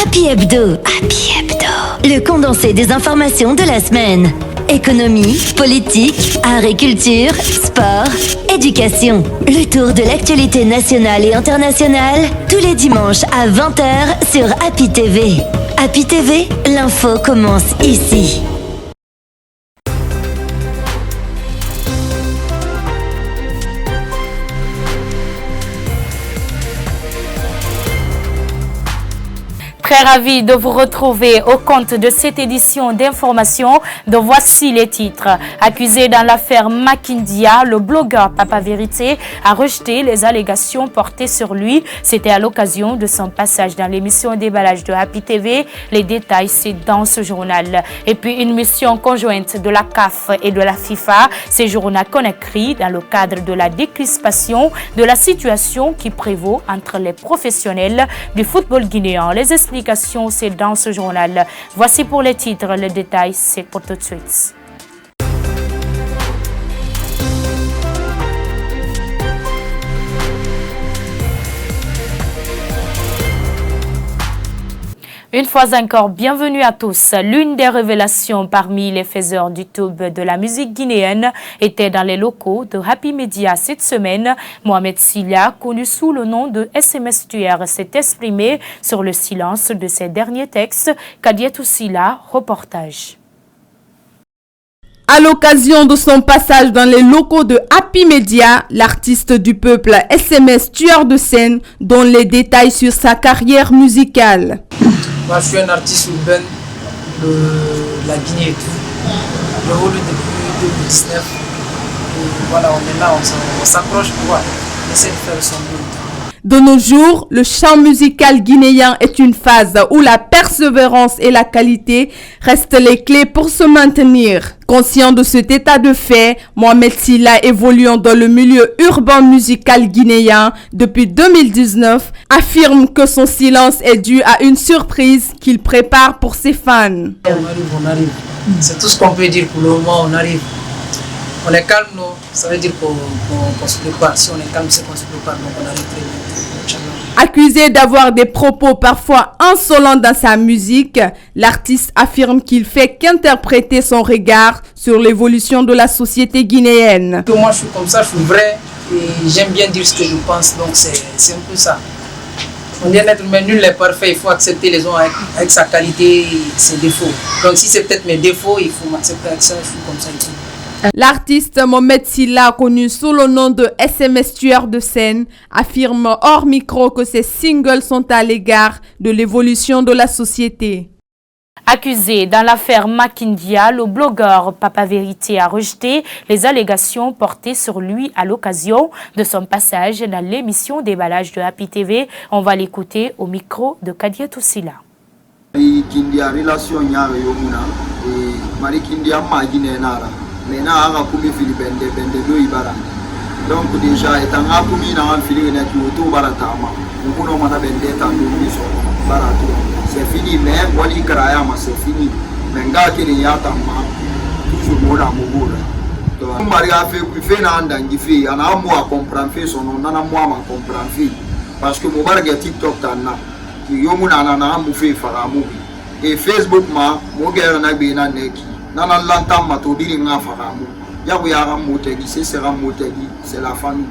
Happy Hebdo. Happy Hebdo. Le condensé des informations de la semaine. Économie, politique, art et culture, sport, éducation. Le tour de l'actualité nationale et internationale, tous les dimanches à 20h sur Happy TV. Happy TV, l'info commence ici. Très ravi de vous retrouver au compte de cette édition d'information. Donc voici les titres. Accusé dans l'affaire Makindia, le blogueur Papa Vérité a rejeté les allégations portées sur lui. C'était à l'occasion de son passage dans l'émission Déballage de Happy TV. Les détails, c'est dans ce journal. Et puis une mission conjointe de la CAF et de la FIFA séjourne à Conakry dans le cadre de la décrispation de la situation qui prévaut entre les professionnels du football guinéen. Les explications, c'est dans ce journal. Voici pour les titres, le détail, c'est pour tout de suite. Une fois encore, bienvenue à tous. L'une des révélations parmi les faiseurs du tube de la musique guinéenne était dans les locaux de Happy Media cette semaine. Mohamed Silla, connu sous le nom de SMS Tueur, s'est exprimé sur le silence de ses derniers textes. Kadietou Silla, reportage. À l'occasion de son passage dans les locaux de Happy Media, l'artiste du peuple SMS Tueur de scène donne les détails sur sa carrière musicale. Moi, je suis un artiste urbain de la Guinée et tout. Je roule depuis 2019. Et voilà, on est là, on s'approche pour voir. On essaie de faire le son bleu. De nos jours, le chant musical guinéen est une phase où la persévérance et la qualité restent les clés pour se maintenir. Conscient de cet état de fait, Mohamed Silla, évoluant dans le milieu urbain musical guinéen depuis 2019, affirme que son silence est dû à une surprise qu'il prépare pour ses fans. On arrive. C'est tout ce qu'on peut dire pour le moment, on arrive. On est calme, non? Ça veut dire qu'on se prépare. Si on est calme, c'est qu'on se prépare, donc on arrive très bien. Accusé d'avoir des propos parfois insolents dans sa musique, l'artiste affirme qu'il fait qu'interpréter son regard sur l'évolution de la société guinéenne. Moi, je suis comme ça, je suis vrai et j'aime bien dire ce que je pense, donc c'est un peu ça. On vient d'être humain, nul n'est parfait, il faut accepter les gens avec sa qualité et ses défauts. Donc si c'est peut-être mes défauts, il faut m'accepter avec ça, je suis comme ça et tout. L'artiste Mohamed Silla, connu sous le nom de SMS Tueur de scène, affirme hors micro que ses singles sont à l'égard de l'évolution de la société. Accusé dans l'affaire Makindia, le blogueur Papa Vérité a rejeté les allégations portées sur lui à l'occasion de son passage dans l'émission Déballage de Happy TV. On va l'écouter au micro de Kadietou Silla. Maintenant, on a coupé Philippe de Ibara. Donc, déjà, étant à Koumi, on a filé une auto baratama. Nous avons bendé tant de barato. C'est fini, mais Wali Karayama, c'est fini. Mais gars qui est yatama, toujours mola moula. Donc, Maria fait un dangifi, on a moi à comprendre, son nom, on a moi à comprendre. Parce que mon bargue TikTok, t'en as. Yomuna nana mouffé faramou. Et Facebook, mon gars, on a bien un neki. Nana l'entend matodiri nga faramu. Yabu yara motegi, c'est la famille.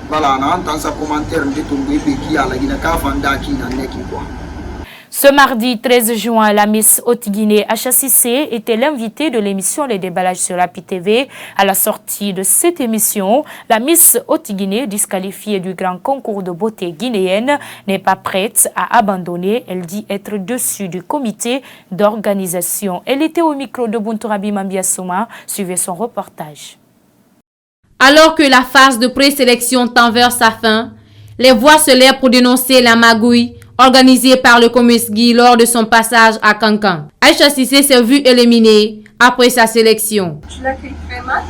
Voilà, on entend sa commentaire de tomber beki à la Guinée Kafandaki na neki quoi. Ce mardi 13 juin, la Miss Haute-Guinée HACC était l'invitée de l'émission Les Déballages sur Happy TV. À la sortie de cette émission, la Miss Haute-Guinée, disqualifiée du grand concours de beauté guinéenne, n'est pas prête à abandonner. Elle dit être dessus du comité d'organisation. Elle était au micro de Buntourabi Mambiassouma. Suivez son reportage. Alors que la phase de présélection tend vers sa fin, les voix se lèvent pour dénoncer la magouille organisée par le commerce Guy lors de son passage à Cancan. Aïcha Cissé s'est vue éliminée après sa sélection. Je l'accueille très mal.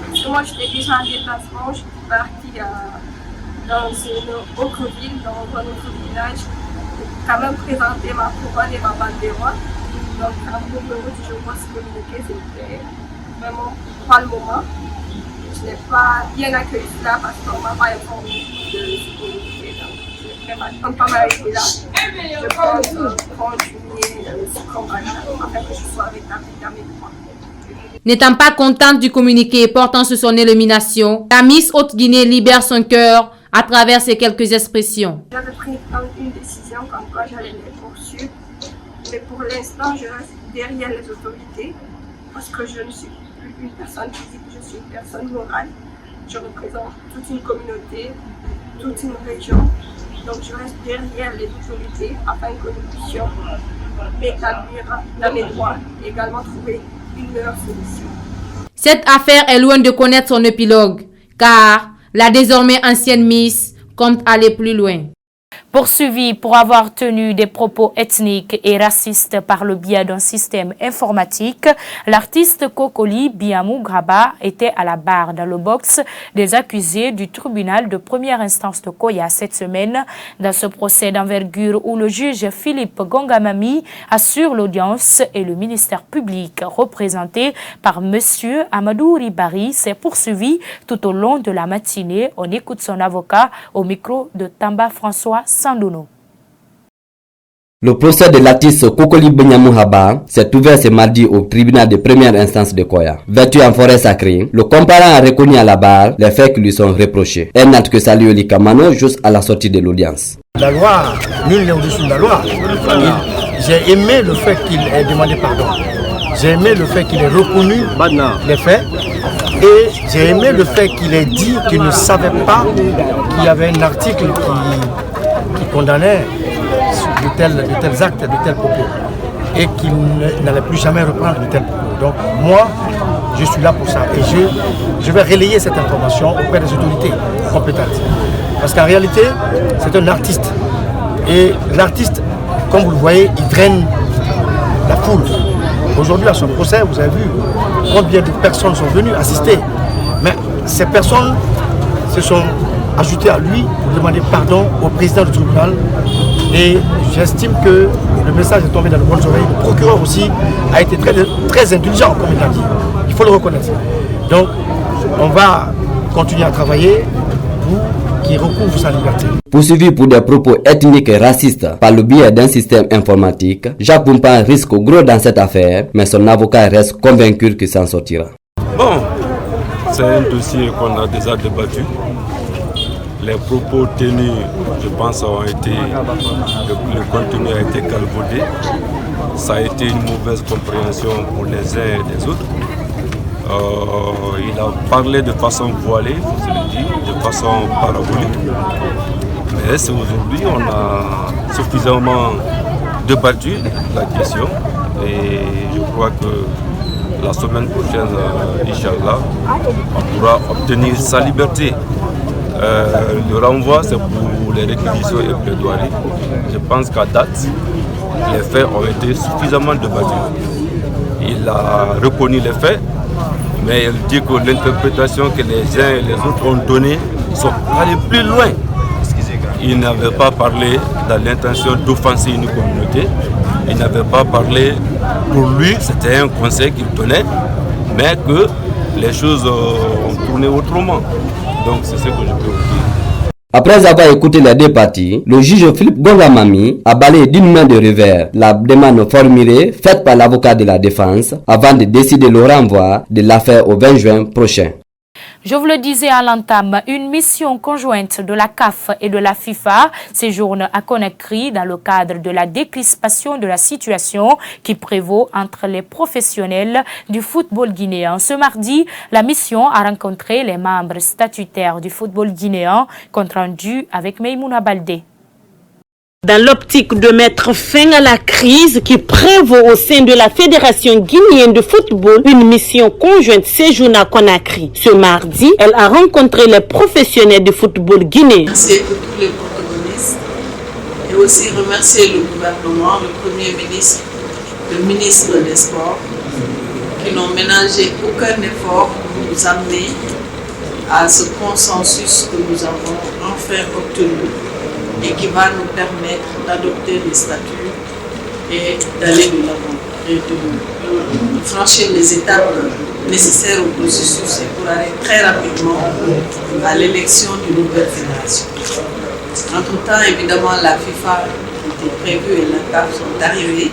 Parce que moi, j'étais déjà en déplacement. Je suis partie dans une autre ville, dans un autre village, pour quand même présenter ma couronne et ma banderole. Donc, quand vous me dites, je vois ce communiqué, c'était vraiment pas le moment. je n'ai pas bien accueilli cela parce qu'on ne m'a pas informé de ce communiqué. Donc, pas mal été là, je pense continuer ce combat afin que je sois rétablie dans mes droits. N'étant pas contente du communiqué portant sur son élimination, la Miss Haute-Guinée libère son cœur à travers ces quelques expressions. J'avais pris une décision comme quoi j'allais les poursuivre, mais pour l'instant je reste derrière les autorités parce que je ne suis plus une personne physique, je suis une personne morale. Je représente toute une communauté, toute une région, donc je reste derrière les autorités afin que nous puissions m'établir dans mes droits et également trouver une meilleure solution. Cette affaire est loin de connaître son épilogue, car la désormais ancienne Miss compte aller plus loin. Poursuivi pour avoir tenu des propos ethniques et racistes par le biais d'un système informatique, l'artiste Kokoli Biamou Graba était à la barre dans le box des accusés du tribunal de première instance de Koya cette semaine. Dans ce procès d'envergure où le juge Philippe Gongamami assure l'audience et le ministère public représenté par M. Amadou Ribari s'est poursuivi tout au long de la matinée. On écoute son avocat au micro de Tamba François Sandono. Le procès de l'artiste Kokoli Biamou Haba s'est ouvert ce mardi au tribunal de première instance de Koya. Vêtu en forêt sacrée, le comparant a reconnu à la barre les faits qui lui sont reprochés. Un acte que salue Likamano juste à la sortie de l'audience. La loi, nul n'est au-dessus de la loi. J'ai aimé le fait qu'il ait demandé pardon. J'ai aimé le fait qu'il ait reconnu les faits. Et j'ai aimé le fait qu'il ait dit qu'il ne savait pas qu'il y avait un article qui condamnait de tels actes, de tels propos. Et qu'il n'allait plus jamais reprendre de tels propos. Donc moi, je suis là pour ça. Et je vais relayer cette information auprès des autorités compétentes. Parce qu'en réalité, c'est un artiste. Et l'artiste, comme vous le voyez, il draine la foule. Aujourd'hui, à son procès, vous avez vu combien de personnes sont venues assister. Mais ces personnes se sont ajoutées à lui pour demander pardon au président du tribunal. Et j'estime que le message est tombé dans de bonnes oreilles. Le procureur aussi a été très indulgent, comme il a dit. Il faut le reconnaître. Donc, on va continuer à travailler pour qu'il recouvre sa liberté. Poursuivi pour des propos ethniques et racistes par le biais d'un système informatique, Jacques Boumpan risque gros dans cette affaire, mais son avocat reste convaincu qu'il s'en sortira. Bon, c'est un dossier qu'on a déjà débattu. Les propos tenus, je pense, ont été, le contenu a été galvaudé. Ça a été une mauvaise compréhension pour les uns et les autres. Il a parlé de façon voilée, je le dis, de façon parabolique. Mais c'est aujourd'hui on a suffisamment débattu la question et je crois que la semaine prochaine, Inch'Allah, on pourra obtenir sa liberté. Le renvoi, c'est pour les réquisitions et plaidoiries. Je pense qu'à date, les faits ont été suffisamment débattus. Il a reconnu les faits, mais il dit que l'interprétation que les uns et les autres ont donnée sont allés plus loin. Il n'avait pas parlé dans l'intention d'offenser une communauté. Il n'avait pas parlé, pour lui, c'était un conseil qu'il donnait, mais que les choses ont tourné autrement. Donc c'est ce que je peux vous dire. Après avoir écouté les deux parties, le juge Philippe Gongamami a balayé d'une main de revers la demande formulée faite par l'avocat de la défense avant de décider le renvoi de l'affaire au 20 juin prochain. Je vous le disais à l'entame, une mission conjointe de la CAF et de la FIFA séjourne à Conakry dans le cadre de la décrispation de la situation qui prévaut entre les professionnels du football guinéen. Ce mardi, la mission a rencontré les membres statutaires du football guinéen, compte rendu avec Meimouna Baldé. Dans l'optique de mettre fin à la crise qui prévaut au sein de la Fédération guinéenne de football, une mission conjointe séjourne à Conakry. Ce mardi, elle a rencontré les professionnels du football guinéen. Merci pour tous les protagonistes et aussi remercier le gouvernement, le Premier ministre, le ministre des Sports qui n'ont ménagé aucun effort pour nous amener à ce consensus que nous avons enfin obtenu et qui va nous permettre d'adopter les statuts et d'aller de l'avant et de franchir les étapes nécessaires au processus et pour aller très rapidement à l'élection d'une nouvelle fédération. Entre-temps, évidemment, la FIFA était prévue et la CAF sont arrivées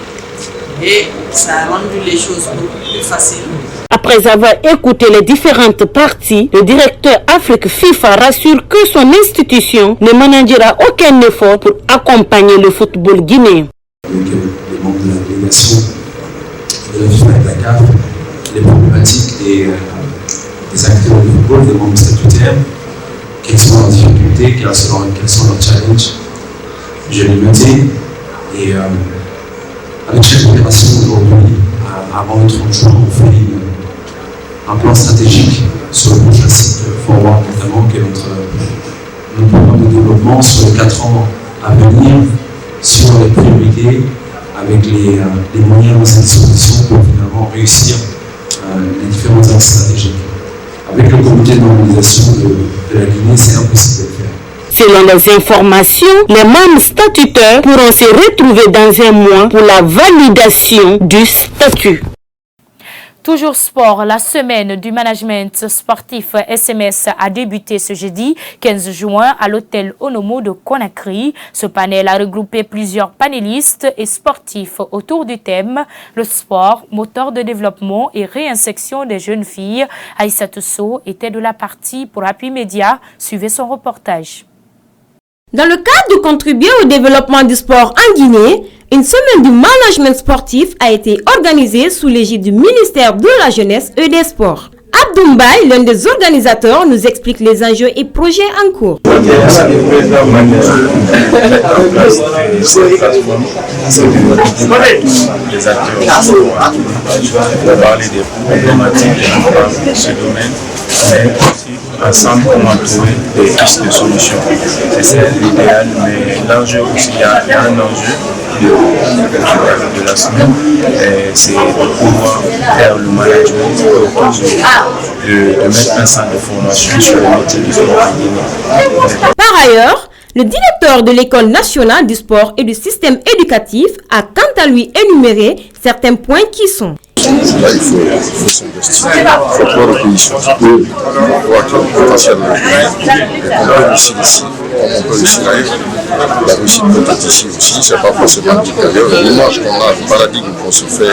et ça a rendu les choses beaucoup plus faciles. Après avoir écouté les différentes parties, le directeur Afrique FIFA rassure que son institution ne managera aucun effort pour accompagner le football guinéen. Avec les membres de la délégation de la FIFA et de la CAF, les problématiques des acteurs du football, des membres statutaires, quelles sont leurs difficultés, quels sont leurs challenges. Je l'ai noté et avec chaque fédération aujourd'hui, avant le 30 juin, on fait un plan stratégique sur le prochain cycle forward, notamment qui est notre programme de développement sur les 4 ans à venir, sur les priorités, avec les moyens à sa disposition pour finalement réussir les différents axes stratégiques. Avec le comité de normalisation de la Guinée, c'est impossible de le faire. Selon les informations, les membres statutaires pourront se retrouver dans un mois pour la validation du statut. Toujours sport, la semaine du management sportif SMS a débuté ce jeudi 15 juin à l'hôtel Onomo de Conakry. Ce panel a regroupé plusieurs panélistes et sportifs autour du thème « Le sport, moteur de développement et réinsertion des jeunes filles ». Aïssatou Sow était de la partie pour Appui Média. Suivez son reportage. Dans le cadre de contribuer au développement du sport en Guinée, une semaine du management sportif a été organisée sous l'égide du ministère de la Jeunesse et des Sports. Abdoumbaye, l'un des organisateurs, nous explique les enjeux et projets en cours. Les acteurs pour parler des problématiques de ce domaine, mais aussi ensemble comment trouver des pistes de solutions. C'est l'idéal, mais l'enjeu aussi, il y a un enjeu de la semaine, c'est de pouvoir faire le management autour de mettre un centre de formation sur le métier du sport en Guinée. Par ailleurs, le directeur de l'École nationale du sport et du système éducatif a quant à lui énuméré certains points qui sont: là, il faut s'investir. Il faut croire au pays sur ce peu. Il faut croire qu'il y a du potentiel dans le pays. Et qu'on peut réussir ici, comme on peut réussir ailleurs. La réussite peut être ici aussi, c'est pas forcément dit qu'ailleurs. L'image qu'on a, le paradigme qu'on se fait, je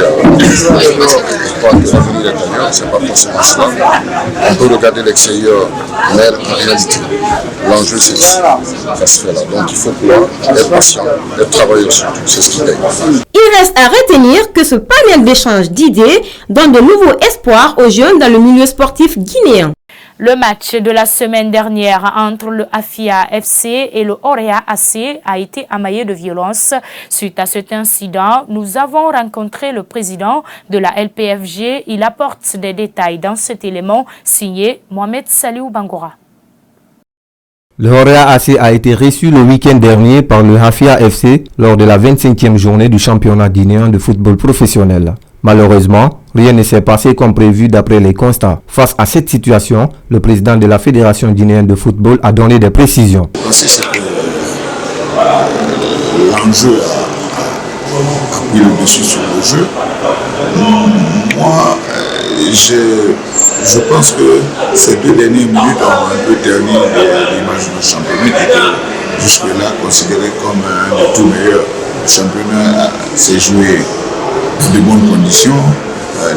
crois que l'avenir est ailleurs, c'est pas forcément cela. On peut regarder l'extérieur, mais en réalité, l'enjeu c'est ici. Ça se fait là. Donc il faut croire, être patient, être travailleur surtout, c'est ce qui paye. Il reste à retenir que ce panel d'échange d'idées donne de nouveaux espoirs aux jeunes dans le milieu sportif guinéen. Le match de la semaine dernière entre le Afia FC et le Orea AC a été émaillé de violence. Suite à cet incident, nous avons rencontré le président de la LPFG. Il apporte des détails dans cet élément signé Mohamed Saliou Bangora. Le Orea AC a été reçu le week-end dernier par le Afia FC lors de la 25e journée du championnat guinéen de football professionnel. Malheureusement, rien ne s'est passé comme prévu d'après les constats. Face à cette situation, le président de la Fédération guinéenne de football a donné des précisions. L'enjeu a pris le dessus sur le jeu. Moi, je pense que ces 2 dernières minutes ont un peu terni l'image du championnat qui était jusque-là considéré comme un des tout meilleurs. Le championnat s'est joué dans de bonnes conditions,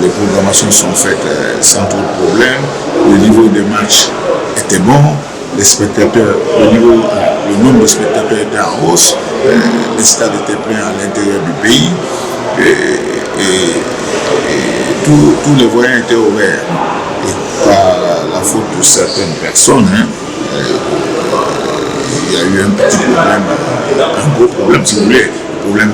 les programmations sont faites sans trop de problèmes, le niveau des matchs était bon, les spectateurs, le nombre de spectateurs était en hausse, les stades étaient pleins à l'intérieur du pays et tous les voyants étaient ouverts. Et par la faute de certaines personnes, il y a eu un petit problème, un gros problème si vous voulez, problème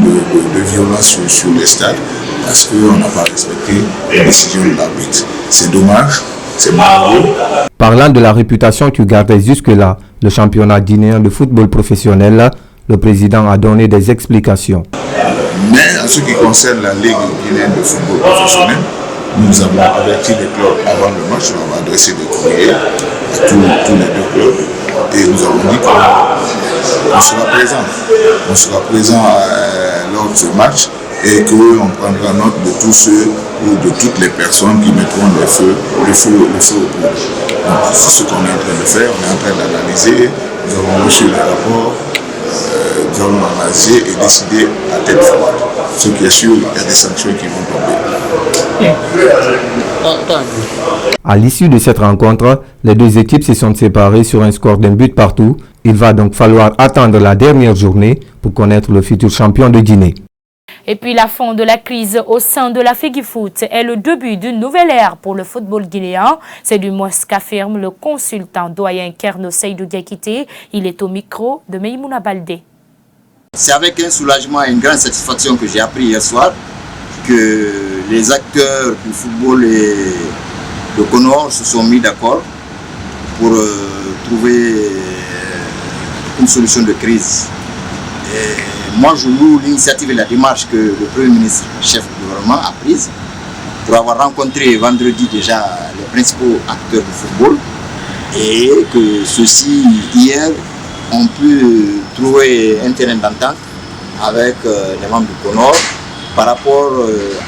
de violence sur les stades parce qu'on n'a pas respecté les décisions de l'arbitre. C'est dommage, c'est malheureux. Parlant de la réputation qui gardait jusque-là le championnat guinéen de football professionnel, le président a donné des explications. Mais en ce qui concerne la Ligue guinéenne de football professionnel, nous avons averti les clubs avant le match, nous avons adressé des courriers à tous les 2 clubs et nous avons dit qu'on sera présent. On sera présent lors de ce match et qu'on prendra note de tous ceux ou de toutes les personnes qui mettront le feu au poudre. Donc c'est ce qu'on est en train de faire, on est en train d'analyser, nous avons reçu les rapports, nous allons analyser et décider à tête froide. Ce qui est sûr, il y a des sanctions qui vont tomber. À l'issue de cette rencontre, les deux équipes se sont séparées sur un score d'un but partout. Il va donc falloir attendre la dernière journée pour connaître le futur champion de Guinée. Et puis la fin de la crise au sein de la FEGIFOOT est le début d'une nouvelle ère pour le football guinéen. C'est du moins ce qu'affirme le consultant doyen Kerno Seydou Diakité. Il est au micro de Meïmouna Baldé. C'est avec un soulagement et une grande satisfaction que j'ai appris hier soir que les acteurs du football et de Conor se sont mis d'accord pour trouver une solution de crise. Et moi, je loue l'initiative et la démarche que le Premier ministre, chef du gouvernement, a prise pour avoir rencontré vendredi déjà les principaux acteurs du football et que ceux-ci, hier, ont pu trouver un terrain d'entente avec les membres du Conor par rapport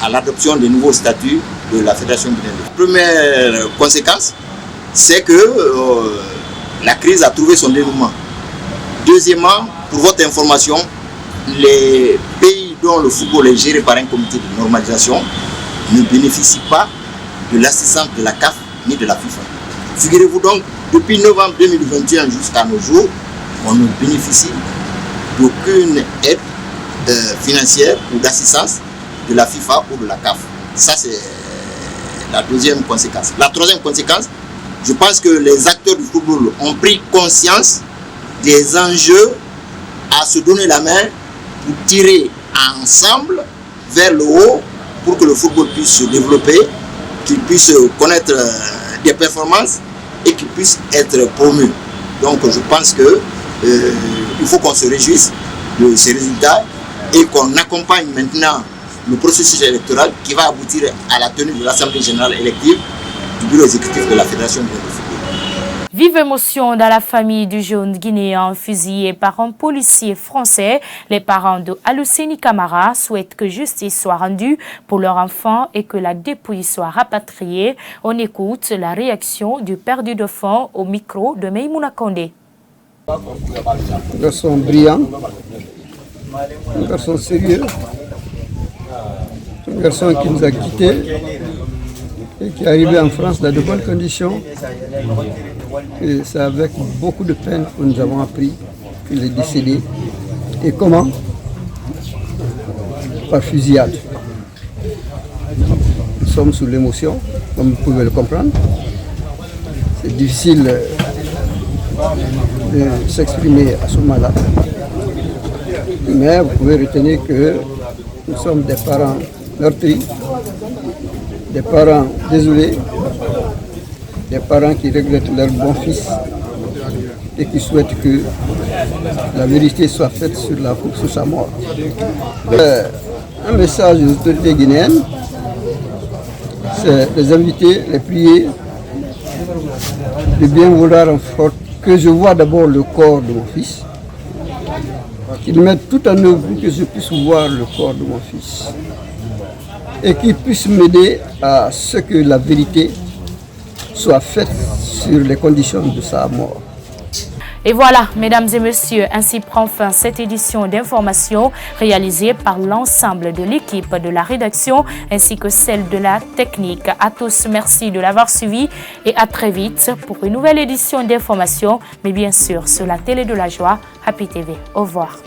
à l'adoption des nouveaux statuts de la Fédération guinéenne. La première conséquence, c'est que la crise a trouvé son dénouement. Deuxièmement, pour votre information, les pays dont le football est géré par un comité de normalisation ne bénéficient pas de l'assistance de la CAF ni de la FIFA. Figurez-vous donc, depuis novembre 2021 jusqu'à nos jours, on ne bénéficie d'aucune aide financière ou d'assistance de la FIFA ou de la CAF. Ça, c'est la deuxième conséquence. La troisième conséquence, je pense que les acteurs du football ont pris conscience des enjeux à se donner la main pour tirer ensemble vers le haut pour que le football puisse se développer, qu'il puisse connaître des performances et qu'il puisse être promu. Donc je pense que il faut qu'on se réjouisse de ces résultats et qu'on accompagne maintenant le processus électoral qui va aboutir à la tenue de l'Assemblée générale élective du bureau exécutif de la Fédération guinéenne de football. Vive émotion dans la famille du jeune guinéen fusillé par un policier français. Les parents de Aluseni Camara souhaitent que justice soit rendue pour leur enfant et que la dépouille soit rapatriée. On écoute la réaction du père du dauphin au micro de Meïmouna Kondé. Un garçon brillant, un garçon sérieux, un garçon qui nous a quittés et qui est arrivé en France dans de bonnes conditions. Et c'est avec beaucoup de peine que nous avons appris qu'il est décédé. Et comment? Par fusillade. Nous sommes sous l'émotion, comme vous pouvez le comprendre. C'est difficile de s'exprimer à ce moment-là. Mais vous pouvez retenir que nous sommes des parents meurtris, des parents désolés, des parents qui regrettent leur bon fils et qui souhaitent que la vérité soit faite sur sa mort. Un message aux autorités guinéennes, c'est les inviter, les prier de bien vouloir en sorte que je vois d'abord le corps de mon fils, qu'ils mettent tout en œuvre pour que je puisse voir le corps de mon fils et qu'ils puissent m'aider à ce que la vérité soit faite sur les conditions de sa mort. Et voilà, mesdames et messieurs, ainsi prend fin cette édition d'information réalisée par l'ensemble de l'équipe de la rédaction ainsi que celle de la technique. À tous, merci de l'avoir suivi et à très vite pour une nouvelle édition d'information, mais bien sûr sur la télé de la joie, Happy TV. Au revoir.